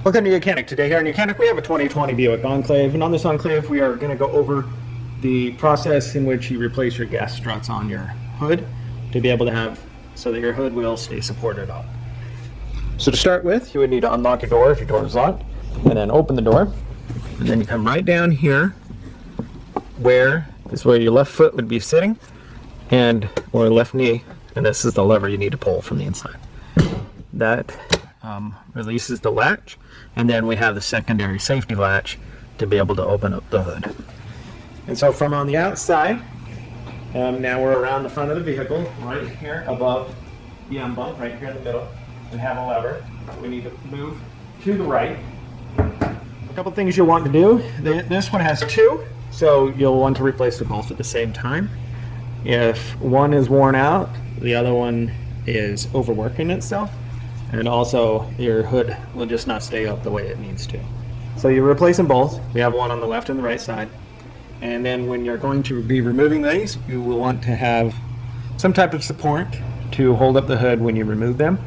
Welcome to YOUCANIC. Today here in YOUCANIC we have a 2020 Buick Enclave, and on this Enclave we are going to go over the process in which you replace your gas struts on your hood to be able to have so that your hood will stay supported up. So to start with, you would need to unlock your door if your door is locked, and then open the door, and then you come right down here where this is where your left foot would be sitting, and or left knee, and this is the lever you need to pull from the inside. That releases the latch, and then we have the secondary safety latch to be able to open up the hood. And so from on the outside, now we're around the front of the vehicle, right here above the bump, right here in the middle. We have a lever. We need to move to the right. A couple things you'll want to do. This one has two, so you'll want to replace them both at the same time. If one is worn out, the other one is overworking itself, and also your hood will just not stay up the way it needs to. So you replace them both. We have one on the left and the right side. And then when you're going to be removing these, you will want to have some type of support to hold up the hood when you remove them,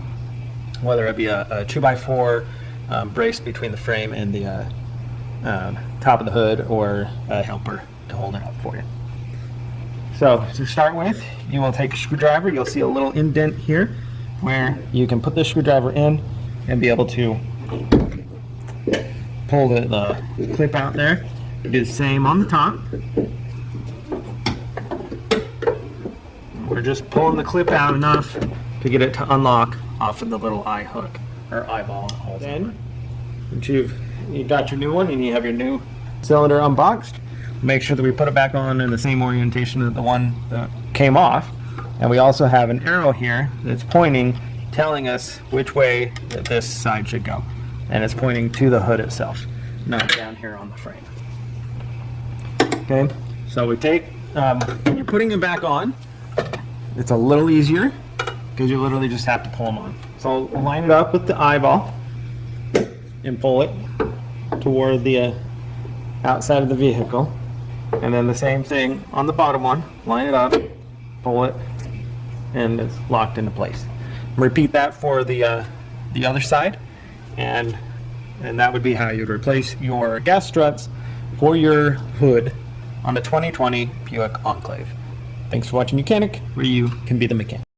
whether it be a 2x4 braced between the frame and the top of the hood, or a helper to hold it up for you. So to start with, you will take a screwdriver. You'll see a little indent here where you can put the screwdriver in and be able to pull the clip out there. Do the same on the top. We're just pulling the clip out enough to get it to unlock off of the little eye hook or eyeball. Then, once you've got your new one and you have your new cylinder unboxed, make sure that we put it back on in the same orientation that the one that came off. And we also have an arrow here that's pointing, telling us which way that this side should go. And it's pointing to the hood itself, not down here on the frame. Okay, so we take, when you're putting it back on, it's a little easier because you literally just have to pull them on. So line it up with the eyeball and pull it toward the outside of the vehicle. And then the same thing on the bottom one, line it up, pull it, and it's locked into place. Repeat that for the other side, and that would be how you'd replace your gas struts for your hood on the 2020 Buick Enclave. Thanks for watching YOUCANIC, where you can be the mechanic.